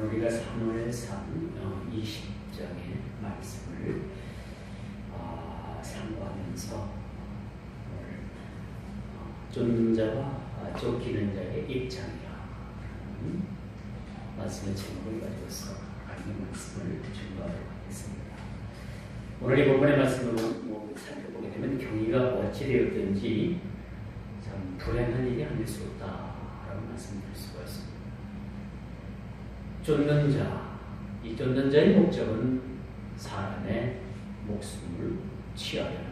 우리가 사무엘상 20장의 말씀을 참고하면서 오늘 쫓는 자와 쫓기는 자의 입장이라는 말씀의 제목을 가지고서 하나님의 말씀을 준비하도록 하겠습니다. 오늘 이 본문의 말씀을 살펴보게 되면 경위가 어찌 되었든지 참 불행한 일이 아닐 수 없다라고 말씀드릴 수가 있습니다. 쫓는 자, 이 쫓는 자의 목적은 사람의 목숨을 취하려는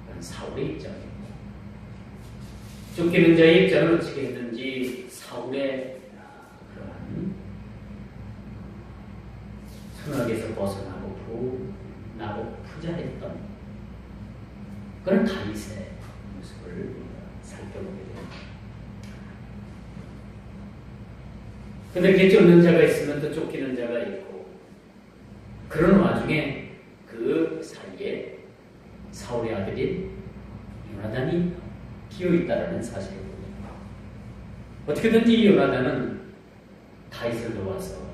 그런 사울의 입장이고, 쫓기는 자의 입장은 어떻게 했는지 사울의 그러한 선악에서 벗어나고 푸자했던 그런 다윗의 모습을 살펴보게 됩니다. 근데 이렇게 쫓는 자가 있으면 또 쫓기는 자가 있고, 그런 와중에 그 사이에 사울의 아들인 요나단이 끼어있다라는 사실을 봅니다. 어떻게든지 이 요나단은 다윗을 도와서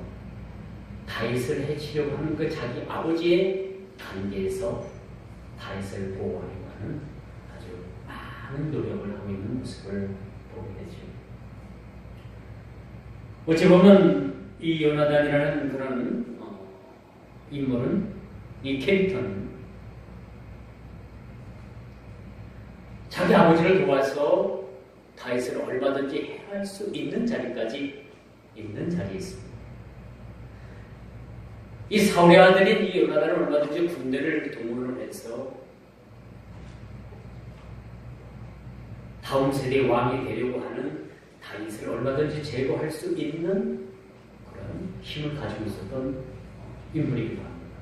다윗을 해치려고 하는 그 자기 아버지의 관계에서 다윗을 보호하려고 하는 아주 많은 노력을 하고 있는 모습을 보게 되죠. 어찌 보면 이 요나단이라는 그런 인물은, 이 캐릭터는 자기 아버지를 도와서 다윗을 얼마든지 해할 수 있는 자리까지 있는 자리에 있습니다. 이 사울의 아들인 이 요나단은 얼마든지 군대를 동원을 해서 다음 세대의 왕이 되려고 하는 다윗을 얼마든지 제거할 수 있는 그런 힘을 가지고 있었던 인물이기도 합니다.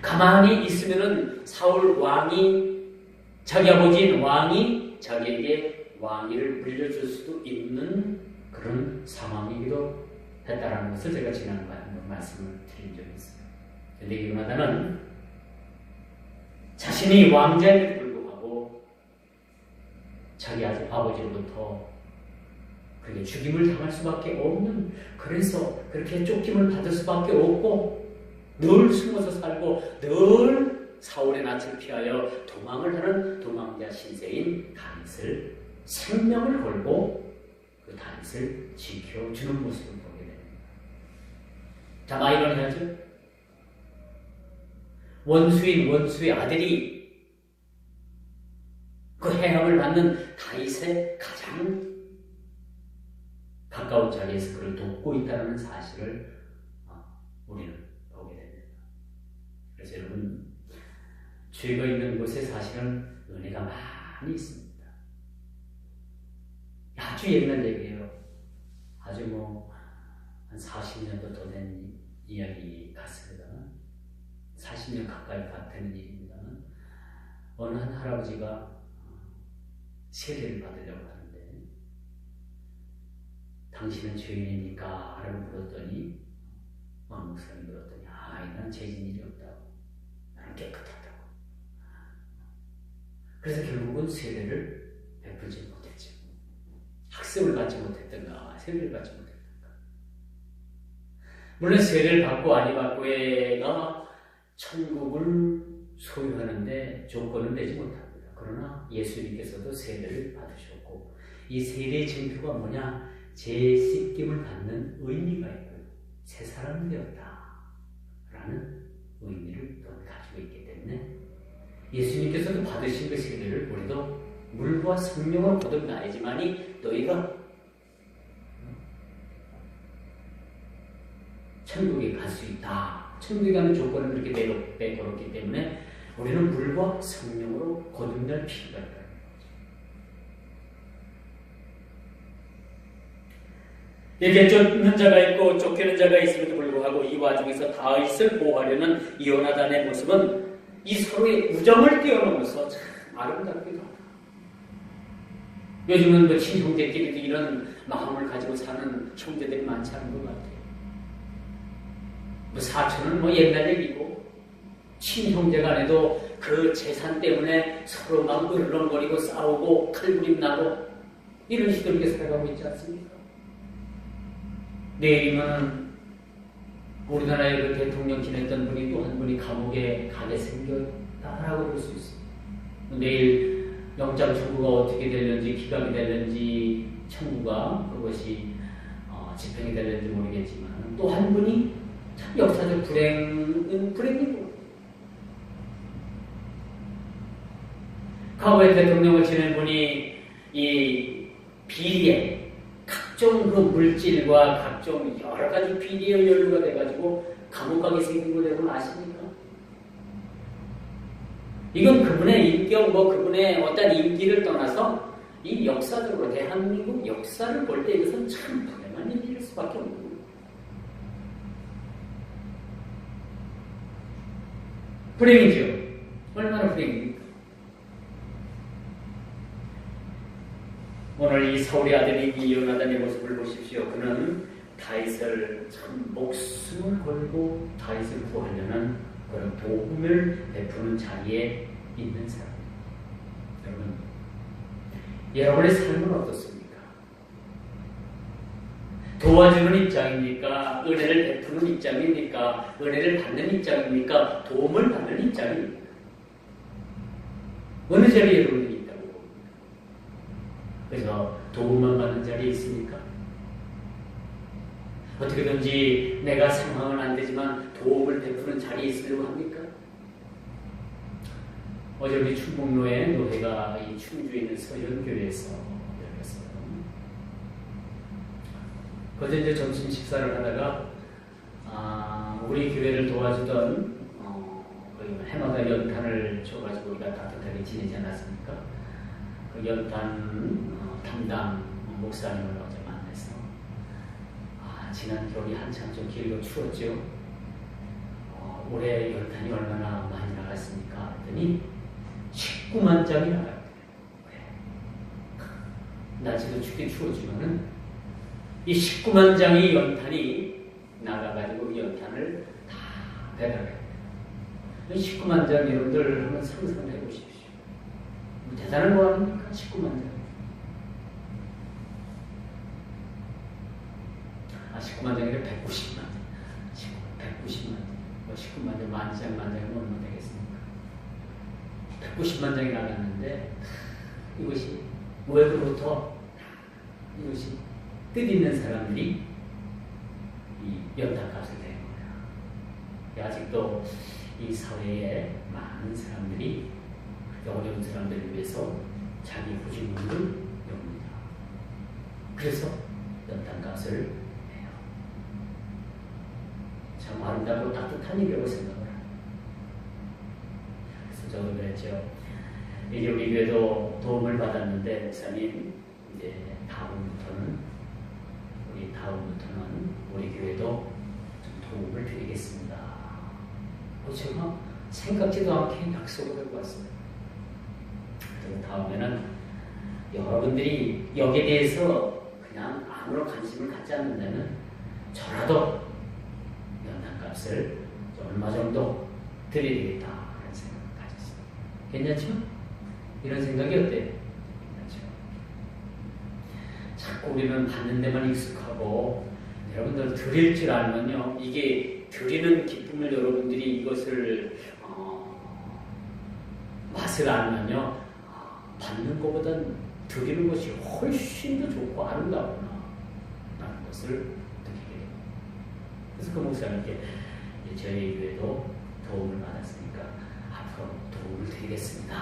가만히 있으면은 사울 왕이, 자기 아버지인 왕이 자기에게 왕위를 물려줄 수도 있는 그런 상황이기도 했다라는 것을 제가 지난번에 한번 말씀을 드린 적이 있어요. 그런데 요나단은 자신이 왕자임에도 불구하고 자기 아버지로부터 그렇게 죽임을 당할 수밖에 없는, 그래서 그렇게 쫓김을 받을 수밖에 없고 늘 숨어서 살고 늘 사울의 낯을 피하여 도망을 하는 도망자 신세인 다윗을 생명을 걸고 그 다윗을 지켜주는 모습을 보게 됩니다. 자, 아이러니하죠? 원수의 아들이 그 해함을 받는 다윗의 가장 가까운 자리에서 그를 돕고 있다는 사실을 우리는 보게 됩니다. 그래서 여러분, 죄가 있는 곳에 사실은 은혜가 많이 있습니다. 아주 옛날 얘기예요. 아주 한 40년도 더 된 이야기 같습니다. 40년 가까이 되는 일입니다만, 어느 한 할아버지가 세례를 받으려고 하는데, 당신은 죄인입니까? 라고 물었더니, 어느 목사님이 물었더니, 난 죄진 일이 없다고. 나는 깨끗하다고. 그래서 결국은 세례를 베풀지 못했죠. 학습을 받지 못했던가, 세례를 받지 못했던가. 물론 세례를 받고 아니 받고가 천국을 소유하는데 조건은 되지 못합니다. 그러나 예수님께서도 세례를 받으셨고, 이 세례의 증표가 뭐냐? 죄 씻김을 받는 의미가 있고요. 새 사람이 되었다라는 의미를 또 가지고 있기 때문에 예수님께서도 받으신 그 세례를 우리도 물과 성령으로 거듭나야지만이 너희가 천국에 갈 수 있다. 천국에 가는 조건은 그렇게 내걸었기 때문에 우리는 물과 성령으로 거듭날 필요가 있다. 이렇게 쫓는 자가 있고 쫓기는 자가 있음에도 불구하고 이 와중에서 다윗을 보호하려는 이 요나단의 모습은 이 서로의 우정을 뛰어넘어서 참 아름답기도 하다. 요즘은 친형제끼리도 이런 마음을 가지고 사는 형제들이 많지 않은 것 같아요. 사촌은 옛날 얘기고, 친형제 간에도 그 재산 때문에 서로 막 으르렁거리고 싸우고 칼부림 나고 이런 시대에 살아가고 있지 않습니까? 내일이면 우리나라의 그 대통령 지냈던 분이 또 한 분이 감옥에 가게 생겼다라고 볼 수 있습니다. 내일 영장 청구가 어떻게 되는지, 기각이 되는지, 청구가 그것이 집행이 되는지 모르겠지만 또 한 분이 참 역사적 불행이고, 과거에 대통령을 지낸 분이 이 비리에 각종 그 물질과 각종 여러 가지 비리에 연루가 돼가지고 감옥 가게 생긴 걸 여러분 아십니까? 이건 그분의 인격, 그분의 어떤 인기를 떠나서 이 역사적으로 대한민국 역사를 볼 때 이것은 참 불행한 일일 수밖에 없는 거예요. 불행이죠. 얼마나 불행입니까? 오늘 이 사울의 아들인 이 요나단의 모습을 보십시오. 그는 다윗을 참 목숨을 걸고 다윗을 구하려는 그런 도움을 베푸는 자리에 있는 사람. 여러분의 삶은 어떻습니까? 도와주는 입장입니까? 은혜를 베푸는 입장입니까? 은혜를 받는 입장입니까? 도움을 받는 입장입니까? 어느 자리에 여러분이 있다고 봅니다. 그래서 도움만 받는 자리에 있습니까? 어떻게든지 내가 상황은 안 되지만 도움을 베푸는 자리에 있으려고 합니까? 어제 우리 충북로에 노회가 이 충주에 있는 서연교회에서 열렸어요. 그때 이제 점심 식사를 하다가 우리 교회를 도와주던 해마다 연탄을 줘가지고 우리가 따뜻하게 지내지 않았습니까? 그 연탄 담당 목사님을 어제 만나서 지난 겨울이 한참 좀 길고 추웠죠. 올해 연탄이 얼마나 많이 나갔습니까? 했더니 19만 장이 나갔대요. 날씨도 춥긴 추웠지만은 이 19만 장의 연탄이 나가가지고 이 연탄을 다 배달해요. 19만 장 여러분들 한번 상상해 보십시오. 대단한 거 아닙니까? 19만 장. 19만 장이 아니라 190만 장. 190만 장. 19만 장, 만 장, 만 장이면 얼마 되겠습니까? 190만 장이 나갔는데 이것이 외부로부터 이것이 뜻있는 사람들이 이 연탄값을 내는 거야. 아직도 이 사회에 많은 사람들이 어려운 사람들을 위해서 자기 후진금을 엽니다. 그래서 연탄값을 내요. 참 아름답고 따뜻한 일이라고 생각을 합니다. 그래서 저도 그랬죠. 이제 우리 교회도 도움을 받았는데 목사님 이제 다음부터는 우리 교회도 좀 도움을 드리겠습니다. 제가 생각지도 않게 약속을 하고 왔어요. 그리고 다음에는 여러분들이 여기에 대해서 그냥 아무런 관심을 갖지 않는다면 저라도 연탄값을 얼마 정도 드리겠다 하는 생각을 가졌습니다. 괜찮죠? 이런 생각이 어때요? 괜찮죠? 자꾸 우리는 받는 데만 익숙하고 여러분들 드릴 줄 알면요, 이게 드리는 기쁨을 여러분들이 이것을 맛을 알면요, 받는 것보단 드리는 것이 훨씬 더 좋고 아름다구나 라는 것을 느끼게 됩니다. 그래서 그 목사님께 저희 교회도 도움을 받았으니까 앞으로 도움을 드리겠습니다.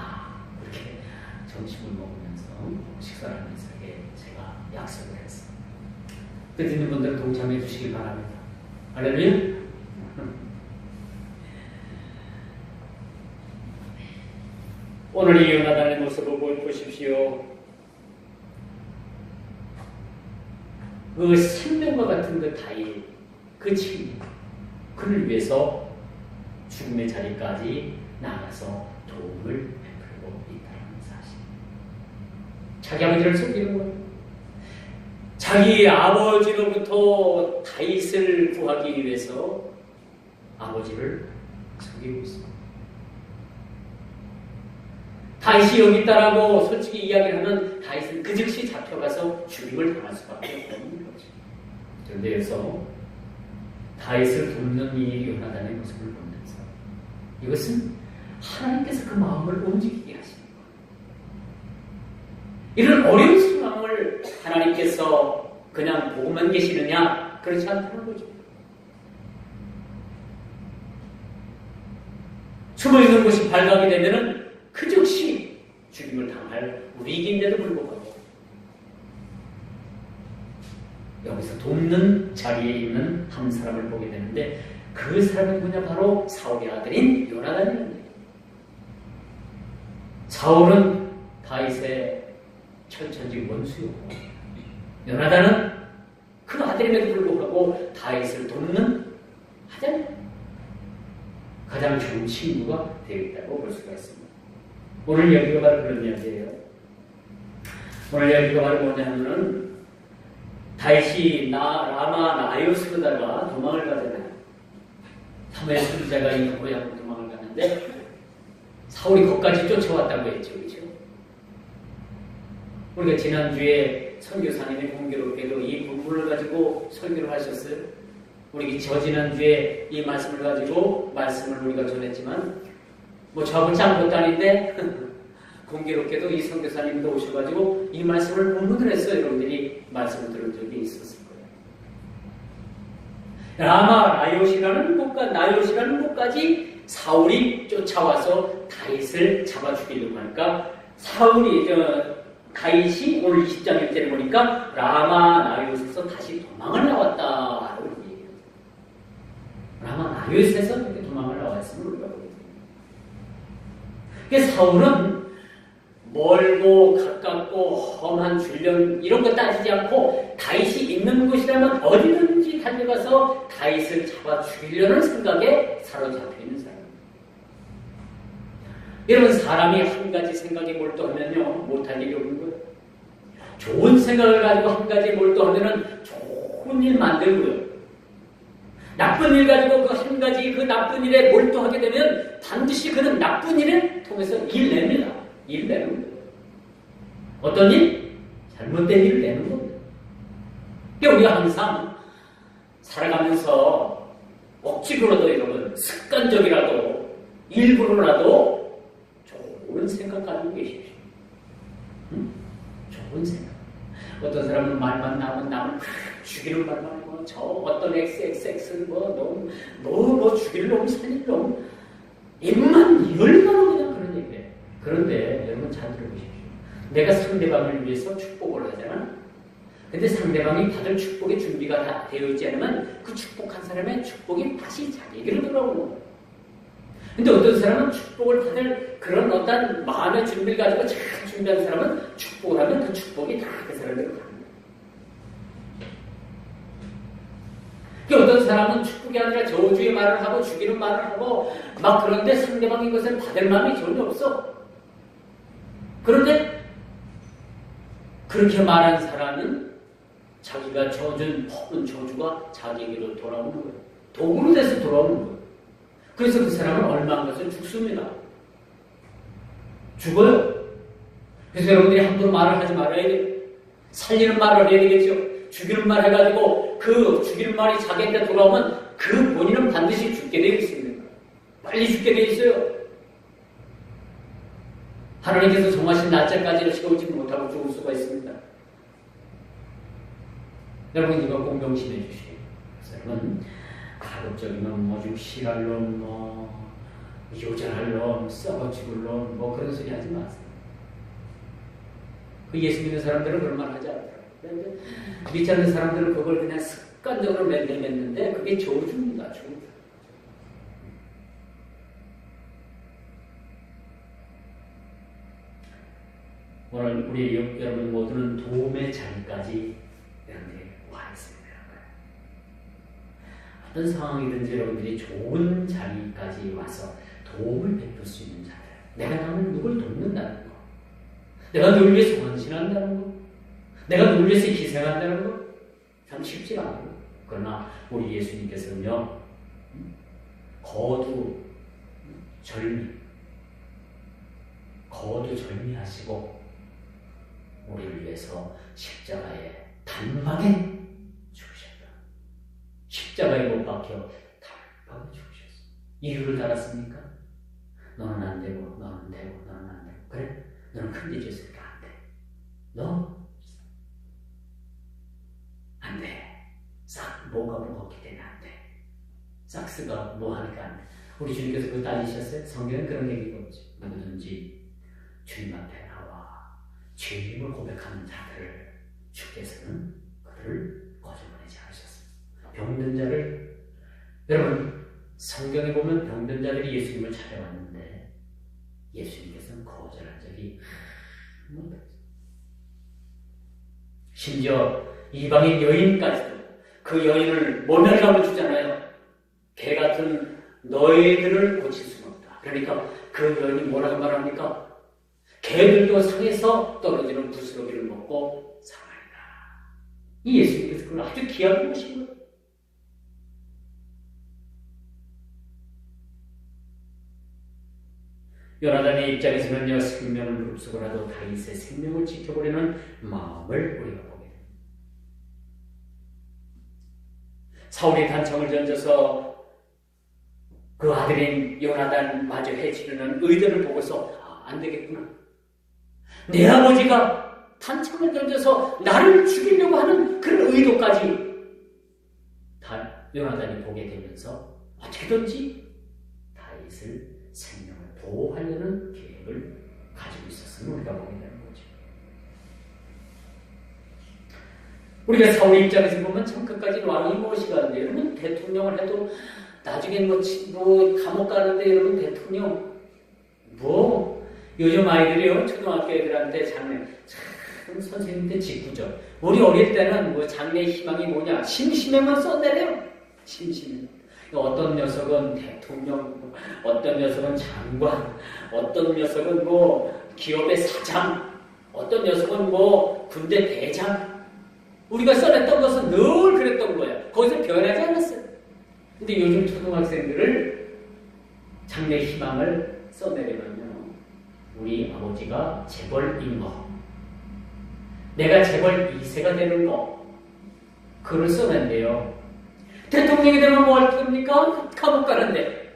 그렇게 점심을 먹으면서 식사를 하면서 제가 약속을 했어요. 뜻 있는 분들은 동참해 주시기 바랍니다. 할렐루야. 오늘 이 요나단의 모습을 보십시오. 그 생명과 같은 그 다윗, 그 친구, 그를 위해서 죽음의 자리까지 나가서 도움을 베풀고 있다는 사실. 자기 아버지를 속이는 거예요. 자기 아버지로부터 다윗을 구하기 위해서 아버지를 속이고 있습니다. 다윗이 여기 있다라고 솔직히 이야기를 하면 다윗은 그 즉시 잡혀가서 죽임을 당할 수밖에 없는 거죠. 그런데 여기서 다윗을 돕는 이 요나단의 모습을 보면서 이것은 하나님께서 그 마음을 움직이게 하십니다. 이런 어려운 상황을 하나님께서 그냥 보고만 계시느냐? 그렇지 않다는 거죠. 숨어있는 곳이 발각이 되면은 그 즉시 죽임을 당할 위기인데도 불구하고 여기서 돕는 자리에 있는 한 사람을 보게 되는데 그 사람이 누구냐? 바로 사울의 아들인 요나단이라는 얘기예요. 사울은 다윗의 천천지 원수였고 요나단은 그 아들임에도 불구하고 다윗을 돕는 가장 좋은 친구가 되겠다고 볼 수가 있습니다. 오늘 여기가 바로 그런 이야기예요. 오늘 여기가 바로 뭐냐면은 다윗이 라마 나요스로다가 도망을 가잖아요. 사무엘 선지자가 있는 고향으로 도망을 가는데 사울이 거기까지 쫓아왔다고 했죠. 그렇죠? 우리가 지난주에 선교사님이 공교롭게도 이 본문을 가지고 설교를 하셨어요. 우리 지난주에 이 말씀을 가지고 말씀을 우리가 전했지만 뭐 저하고 짠 것도 아닌데 공교롭게도 이 선교사님도 오셔가지고 이 말씀을 본문을 했어요. 여러분들이 말씀을 들은 적이 있었을 거예요. 라마 나요시라는 곳까지 사울이 쫓아와서 다윗을 잡아 죽이려고 하니까 다윗이 오늘 20장 1절에 보니까 라마 나요시에서 다시 도망을 나왔다. 라마 나요시에서 이렇게 도망을 나왔음을 우리가 보게 됩니다. 그래서 사울은 멀고 가깝고 험한 줄령 이런 거 따지지 않고 다윗이 있는 곳이라면 어디든지 달려가서 다윗을 잡아 죽이려는 생각에 사로잡혀 있는 사람입니다. 여러분 사람이 한 가지 생각에 몰두하면요 못할 일이 없는 거예요. 좋은 생각을 가지고 한 가지에 몰두하면은 좋은 일 만들고요. 나쁜 일 가지고 그 한 가지 그 나쁜 일에 몰두하게 되면 반드시 그는 나쁜 일을 통해서 일 내는 거예요. 어떤 일? 잘못된 일을 내는 겁니다. 그러니까 우리가 항상 살아가면서 억지로라도 여러분 습관적이라도 일부러라도 좋은 생각 가지고 계십시오. 응? 좋은 생각. 어떤 사람은 말만 나오면 남을 죽이는 말만 하고 저 어떤 XXX는 뭐 죽일 놈 살릴 놈 입만 열면 그냥 그런 얘기예요. 그런데 여러분 잘 들어보십시오. 내가 상대방을 위해서 축복을 하잖아. 근데 상대방이 받을 축복의 준비가 다 되어 있지 않으면 그 축복한 사람의 축복이 다시 자기에게로 돌아오는 거예요. 근데 어떤 사람은 축복을 받을 그런 어떤 마음의 준비를 가지고 잘 준비한 사람은 축복을 하면 그 축복이 다 그 사람에게로 가는 거예요. 어떤 사람은 축복이 아니라 저주의 말을 하고 죽이는 말을 하고 막 그런데 상대방이 이것을 받을 마음이 전혀 없어. 그런데 그렇게 말한 사람은 자기가 져준 퍼는 저주가 자기에게로 돌아오는 거예요. 도구로 돼서 돌아오는 거예요. 그래서 그 사람은 얼마 안 가서 죽습니다. 죽어요. 그래서 여러분들이 함부로 말을 하지 말아야 돼요. 살리는 말을 해야 되겠죠. 죽이는 말 해가지고 그 죽이는 말이 자기한테 돌아오면 그 본인은 반드시 죽게 되어 있습니다. 빨리 죽게 되어 있어요. 하나님께서 정하신 날짜까지는 채우지 못하고 죽을 수가 있습니다. 여러분 이거 꼭 명심해 주시고 여러분 가급적이면 뭐 육실할 놈, 뭐 요절할 놈, 썩어 죽을 놈, 뭐 그런 소리 하지 마세요. 그 예수 믿는 사람들은 그런 말 하지 않더라고요. 믿지 않는 사람들은 그걸 그냥 습관적으로 맺는데 그게 저주입니다. 저주. 오늘 우리 여러분 모두는 도움의 자리까지 여러분들이 와 있습니다. 어떤 상황이든지 여러분들이 좋은 자리까지 와서 도움을 베풀 수 있는 자들. 내가 나는 누굴 돕는다는 거. 내가 누굴 위해서 헌신한다는 거. 내가 누굴 위해서 희생한다는 거. 참 쉽지 않고. 그러나 우리 예수님께서는요. 거두절미하시고 우리를 위해서 십자가의 단방에 죽으셨다. 십자가에 못 박혀 달박이 죽으셨어. 이유를 달았습니까? 너는 안 되고, 너는 되고, 너는 안 되고. 그래? 너는 큰 일 줬으니까 안 돼. 너? 안 돼. 싹 뭐가 무겁기 때문에 안 돼. 싹스가 뭐 하니까 안 돼. 우리 주님께서 그거 따지셨어요? 성경은 그런 얘기가 없죠. 누구든지 주님 앞에 나와 죄임을 고백하는 자들을 주께서는 그들을 거저보내지 않으셨습니다. 병든 자를, 여러분 성경에 보면 병든 자들이 예수님을 찾아왔는데 예수님께서는 거절한 적이 한 번도 없어요. 심지어 이방인 여인까지도 그 여인을 모멸감을 주잖아요. 개 같은 너희들을 고칠 수는 없다. 그러니까 그 여인이 뭐라고 말합니까? 개들도 상에서 떨어지는 부스러기를 먹고 살아있다. 이 예수님께서 그걸 아주 귀하게 보신 거예요. 요나단의 입장에서는요, 생명을 무릅쓰고라도 다윗의 생명을 지켜보려는 마음을 우리가 보게 됩니다. 사울이 단창을 던져서 그 아들인 요나단 마저 해치려는 의도를 보고서 안 되겠구나. 내 아버지가 단창을 던져서 나를 죽이려고 하는 그런 의도까지 요나단이 보게 되면서 어떻게든지 다윗을 생명을 보호하려는 계획을 가지고 있었음을 우리가 보게 되는 거죠. 우리가 사울의 입장에서 보면 참 끝까지 왕이 무엇이가 안 돼요. 여러분 대통령을 해도 나중에 뭐 감옥 가는데 여러분 대통령 요즘 아이들이요 초등학교 애들한테 장래 참 선생님들 짓궂죠. 우리 어릴 때는 뭐 장래의 희망이 뭐냐 심심해만 써내려요. 심심해. 어떤 녀석은 대통령, 어떤 녀석은 장관, 어떤 녀석은 뭐 기업의 사장, 어떤 녀석은 뭐 군대 대장. 우리가 써냈던 것은 늘 그랬던 거야. 거기서 변하지 않았어요. 근데 요즘 초등학생들을 장래 희망을 써내려면요, 우리 아버지가 재벌인 거, 내가 재벌 2세가 되는 거, 그걸 써낸대요. 대통령이 되면 뭐 할 겁니까? 감옥 가는데.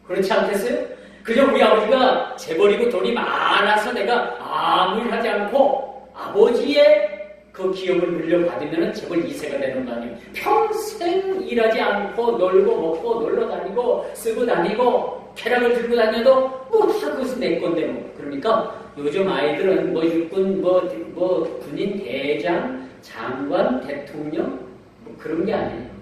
그렇지 않겠어요? 그저 우리 아버지가 재벌이고 돈이 많아서 내가 아무 일 하지 않고 아버지의 그 기업을 물려받으면 재벌 2세가 되는 거 아니에요. 평생 일하지 않고 놀고 먹고 놀러 다니고 쓰고 다니고 쾌락을 들고 다녀도 뭐 다 그것이 내 건데 뭐. 그러니까 요즘 아이들은 뭐 육군 뭐 군인 대장 장관 대통령 뭐 그런 게 아니에요.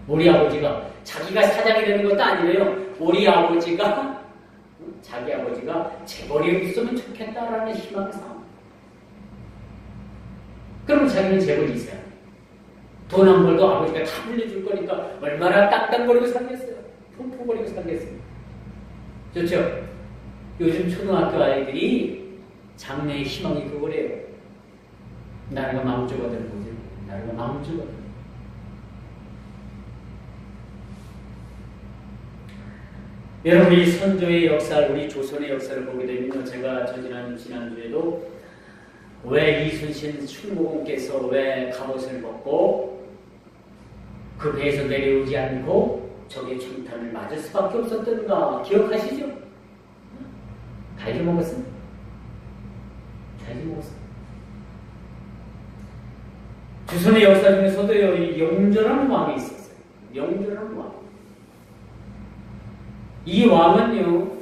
우리 아버지가 자기가 사장이 되는 것도 아니래요. 우리 아버지가 자기 아버지가 재벌이 있으면 좋겠다라는 희망을 쌓아. 그럼 자기는 재벌 2세야. 돈 안 벌도 아버지가 다 물려줄 거니까 얼마나 땅땅거리고 살겠어요. 펑펑거리고 살겠어요. 좋죠? 요즘 초등학교 아이들이 장래의 희망이 그거래요. 나라가 망조가 되는 거지. 나라가 망조가 되는 거지. 여러분, 이 선조의 역사, 우리 조선의 역사를 보게 되면 제가 지난주에도 왜 이순신 춘무공께서 왜 갑옷을 벗고 그 배에서 내려오지 않고 적의 총탄을 맞을 수밖에 없었던가 기억하시죠? 다 잊어먹었어요? 다 잊어먹었어요. 조선의 역사 중에서도 영조라는 왕이 있었어요. 영조라는 왕. 이 왕은요,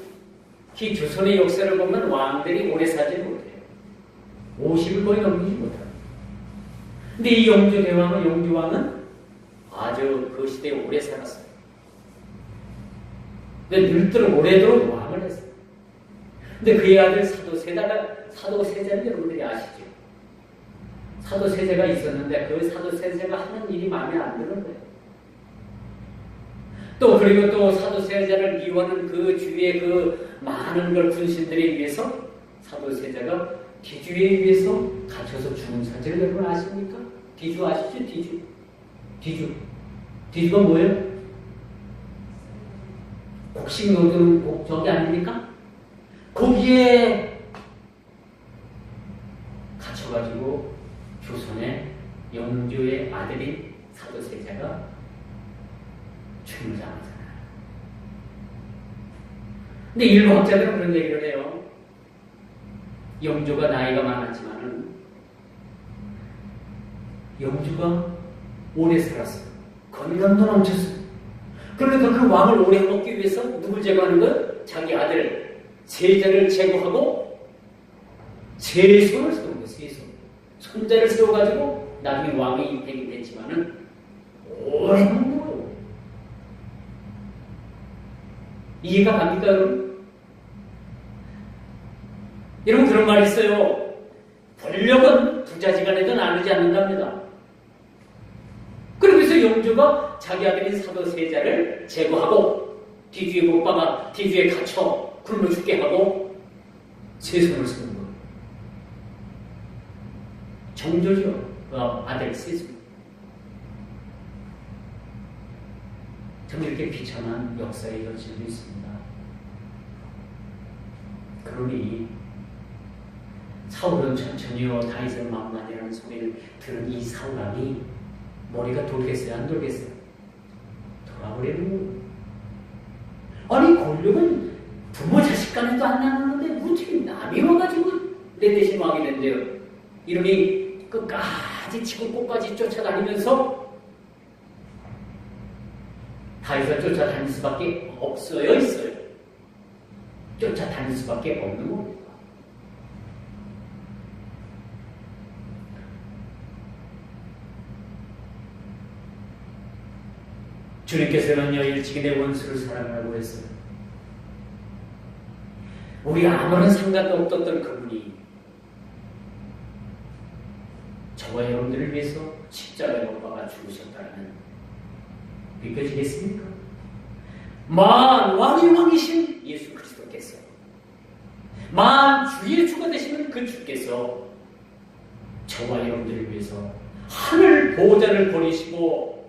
이 조선의 역사를 보면 왕들이 오래 살지 못해요. 50을 거의 넘기지 못해요. 근데 이 영조대왕은, 영조왕은 아주 그 시대에 오래 살았어요. 근데 늘도록 오래도록 왕을 했어요. 근데 그의 아들 사도세자는 여러분들이 아시죠? 사도세자가 있었는데 그 사도세자가 하는 일이 마음에 안 드는 거예요. 또 그리고 또 사도세자를 미워하는 그 주위의 그 많은 걸 군신들에 의해서 사도세자가 뒤주에 의해서 갇혀서 죽은 사실을 여러분 아십니까? 뒤주 아시죠? 뒤주가 뭐예요? 곡식 노드는 곡적이 아닙니까? 거기에 갇혀가지고 조선의 영조의 아들인 사도세자가 근데 일부 학자들은 그런 얘기를 해요. 영조가 나이가 많았지만은 영조가 오래 살았어요. 건강도 넘쳤어요. 그러니까 그 왕을 오래 먹기 위해서 누굴 제거하는 것? 자기 아들 세자를 제거하고 세손을 세운 거예요. 세손. 손자를 세워가지고 나중에 왕이 되긴 했지만은 오래 먹는 거예요. 이해가 갑니까, 여러분? 여러분, 그런 말이 있어요. 권력은 부자지간에도 나누지 않는답니다. 그러면서 영조가 자기 아들인 사도 세자를 제거하고 뒤뒤에 못 박아 뒤뒤에 갇혀 굶어 죽게 하고 세손을 세운 거예요. 정조죠. 그 아들 세손. 참 이렇게 비참한 역사의 현실도 있습니다. 그러니 사울은 천천히요 다윗은 만만이라는 소리를 들은 이 사울왕이 머리가 돌겠어요? 안 돌겠어요? 돌아버리는 거예요. 아니 권력은 부모 자식 간에도 안 나누는데 어떻게 남이 와가지고 내 대신 왕이 된대요. 이러니 끝까지 지금 끝까지 쫓아다니면서 다윗을 쫓아다닐 수밖에 없어요? 있어요? 쫓아다닐 수밖에 없는 겁니다. 주님께서는요 일찍이 내 원수를 사랑하라고 했어요. 우리가 아무런 상관도 없었던 그분이 저와 여러분들을 위해서 십자가에 못 박아 죽으셨다는 믿겨지겠습니까? 만 왕의 왕이신 예수 그리스도께서 만 주의 주가 되시는 그 주께서 저와 여러분들을 위해서 하늘 보호자를 버리시고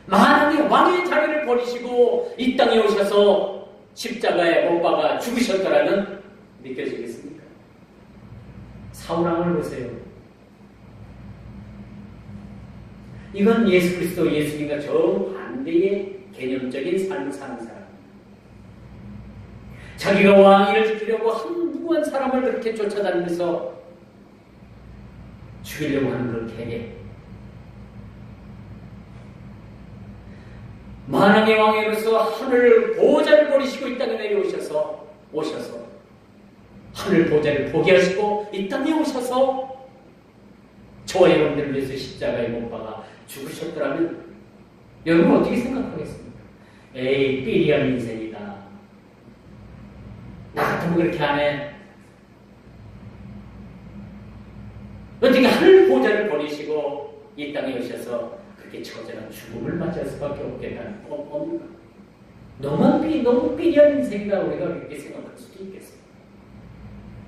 만왕의 왕의 자리를 버리시고 이 땅에 오셔서 십자가에 못 박아 죽으셨다라는 믿겨지겠습니까? 사울왕을 보세요. 이건 예수 그리스도 예수님과 정반대의 개념적인 삶을 사는 사람. 자기가 왕위를 지키려고 한무한 사람을 그렇게 쫓아다니면서 죽이려고 하는 그런 계획. 만왕의 왕으로서 하늘 보호자를 버리시고 이 땅에 내려오셔서 하늘 보호자를 포기하시고 이 땅에 오셔서 저와 여러분들을 위해서 십자가에 못 박아 죽으셨더라면 여러분 어떻게 생각하겠습니까? 에이 삐리한 인생이다. 나 같으면 그렇게 안 해. 어떻게 하늘 보호자를 버리시고 이 땅에 오셔서 그렇게 처절한 죽음을 맞이할 수밖에 없겠다는 뻔뻔합니다. 너무 삐리한 인생이다 우리가 그렇게 생각할 수도 있겠습니다.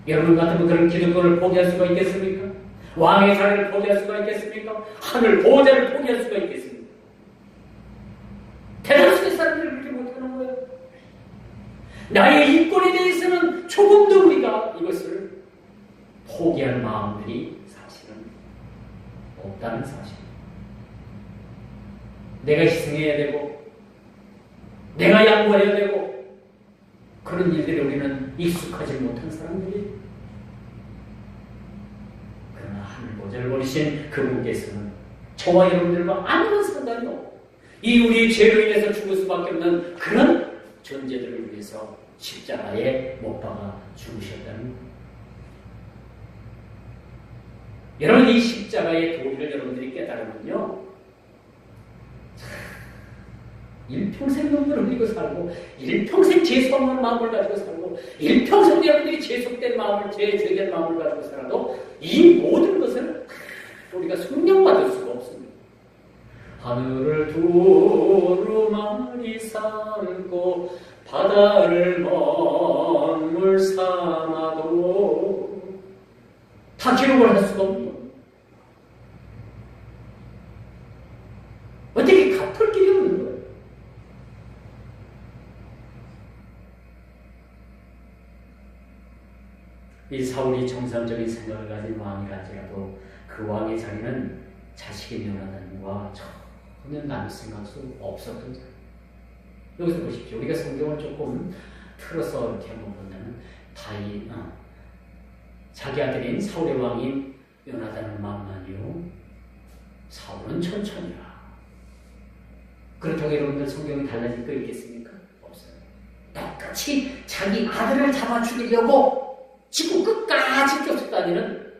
여러분 같으면 그런 기득권을 포기할 수가 있겠습니까? 왕의 자리를 포기할 수가 있겠습니까? 하늘 보호자를 포기할 수가 있겠습니까? 대다수의 사람들이 그렇게 못하는 거예요. 나의 인권에 대해서는 조금도 우리가 이것을 포기할 마음들이 사실은 없다는 사실. 내가 희생해야 되고 내가 양보해야 되고 그런 일들이 우리는 익숙하지 못한 사람들이. 그러나 하늘 보좌를 버리신 그분께서는 저와 여러분들과 아무런 상관이 없고 이 우리의 죄로 인해서 죽을 수밖에 없는 그런 존재들을 위해서 십자가에 못 박아 죽으셨다는 것. 여러분 이 십자가의 도리를 여러분들이 깨달으면요 일평생 놈들을 흘리고 살고 일평생 죄송한 마음을 가지고 살고 일평생 여러분들이 죄속된 마음을 죄된 마음을 가지고 살아도 이 모든 것을 우리가 숙련받을 수가 없습니다. 하늘을 두루마리 삼고 바다를 먼물 삼아도 다 기록을 할 수가 없는 겁니다. 어떻게 갚을 길이 없는 거예요. 이 사울이 정상적인 생각을 가진 왕이라지라도 그 왕의 자리는 자식이 면하다는과 전혀 남을 생각도 없었던 자리. 여기서 보십시오. 우리가 성경을 조금 틀어서 이렇게 한번 본다면 자기 아들인 사울의 왕인 요나단은 만만히요 사울은 천천히라. 그렇다고 여러분들 성경이 달라질 거 있겠습니까? 없어요. 똑같이 자기 아들을 잡아 죽이려고 지구 끝까지 쫓아다니는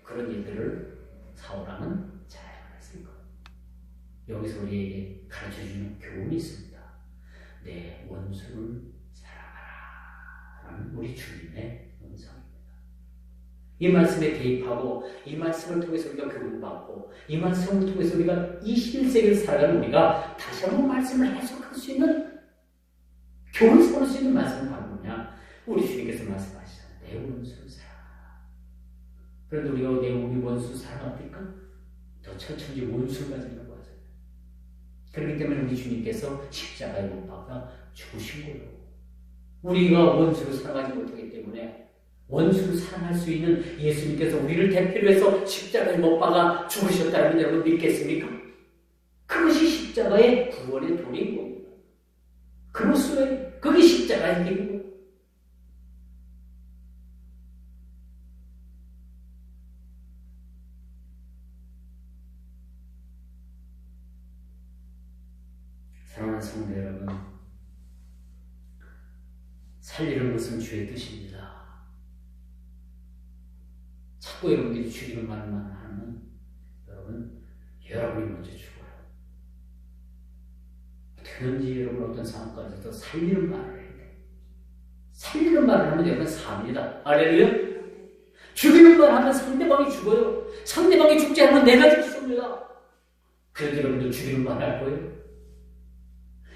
그런 일들을 사울왕은 잘 알았을 거예요. 여기서 우리에게 가르쳐주는 교훈이 있습니다. 내 원수를 사랑하라 라는 우리 주님의 음성입니다. 이 말씀에 대입하고 이 말씀을 통해서 우리가 교훈받고 이 말씀을 통해서 우리가 21세기를 살아가는 우리가 다시 한번 말씀을 해석할 수 있는 교훈을 삼을 수 있는 말씀은 바로 뭐냐? 우리 주님께서 말씀하시잖아요. 내 원수를 사랑하라. 그런데 우리가 우리 원수 사랑합니까? 더 천천히 원수를 가지려고 하잖아요. 그렇기 때문에 우리 주님께서 십자가에 못 박아 죽으신 거예요. 우리가 원수를 사랑하지 못하기 때문에 원수를 사랑할 수 있는 예수님께서 우리를 대표로 해서 십자가에 못 박아 죽으셨다는 여러분 믿겠습니까? 그것이 십자가의 구원의 도리인 겁니다. 그로서의 그게 십자가의 길이고 사랑하는 성도 여러분, 살리는 것은 주의 뜻입니다. 자꾸 여러분들이 죽이는 말만 하면 여러분이 먼저 죽어요. 어떻게든지 여러분 어떤 상황까지도 살리는 말을 해야 돼. 살리는 말을 하면 여러분 삽니다. 할렐루야. 죽이는 말 하면 상대방이 죽어요. 상대방이 죽지 않으면 내가 죽습니다. 그래도 여러분들 죽이는 말 할 거예요.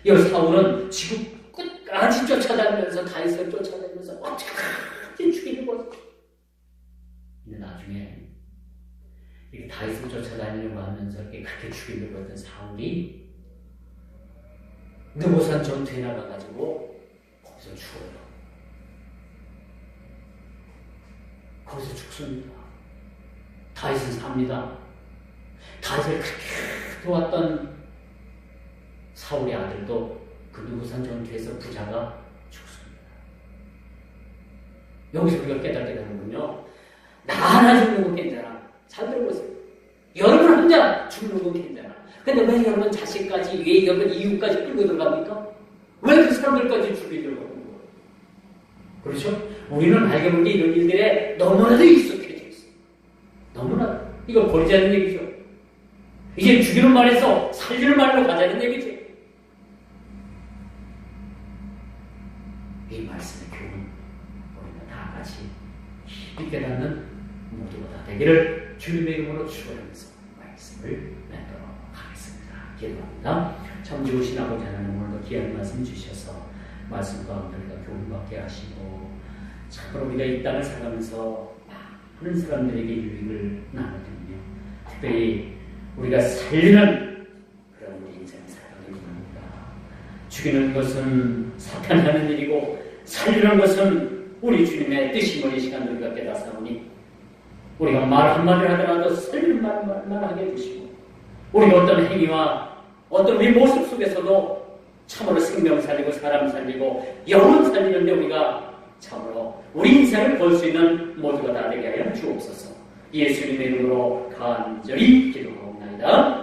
여기 사울은 지금 끝까지 쫓아다니면서 다윗을 쫓아다니면서 어떻게든 죽이려고 하죠. 근데 나중에 이렇게 다윗을 쫓아다니려고 하면서 이렇게 그렇게 죽이려고 했던 사울이 느보산 전투에 나가가지고 거기서 죽어요. 거기서 죽습니다. 다윗은 삽니다. 다윗을 그렇게 도왔던 사울의 아들도 그 느보산 전투에서 부자가 죽습니다. 여기서 우리가 깨닫게 되는군요. 나 하나 죽는 건 괜찮아. 잘 들어보세요. 여러분 혼자 죽는 건 괜찮아. 근데 왜 여러분 자식까지, 왜 여러분 이웃까지 끌고 들어갑니까? 왜 그 사람들까지 죽이려고 하는 거예요? 그렇죠? 우리는 알게 모르게 이런 일들에 너무나도 익숙해져 있어요. 너무나도. 이거 버리자는 얘기죠. 이제 죽이는 말에서 살리는 말로 가자는 얘기죠. 이 말씀의 교훈, 우리가 다 같이 깊이 깨닫는 모두가 다 되기를 주님의 이름으로 축원하면서 말씀을 맺도록 하겠습니다. 기도합니다. 참 좋으신 아버지 하나님, 오늘도 귀한 말씀 주셔서 말씀 가운데 우리가 교훈받게 하시고 참으로 우리가 이 땅을 살아가면서 많은 사람들에게 유익을 나누며 특별히 우리가 살리는 그런 우리 인생을 살아가길 원합니다. 죽이는 것은 사탄이 하는 일이고 살리는 것은 우리 주님의 뜻임을 이 시간 우리가 깨닫사오니 우리가 말 한마디를 하더라도 살리는 말만 하게 해주시고 우리가 어떤 행위와 어떤 우리 모습 속에서도 참으로 생명 살리고 사람 살리고 영혼 살리는데 우리가 참으로 우리 인생을 볼 수 있는 모두가 다 되게 하여 주옵소서. 예수님의 이름으로 간절히 기도하옵나이다.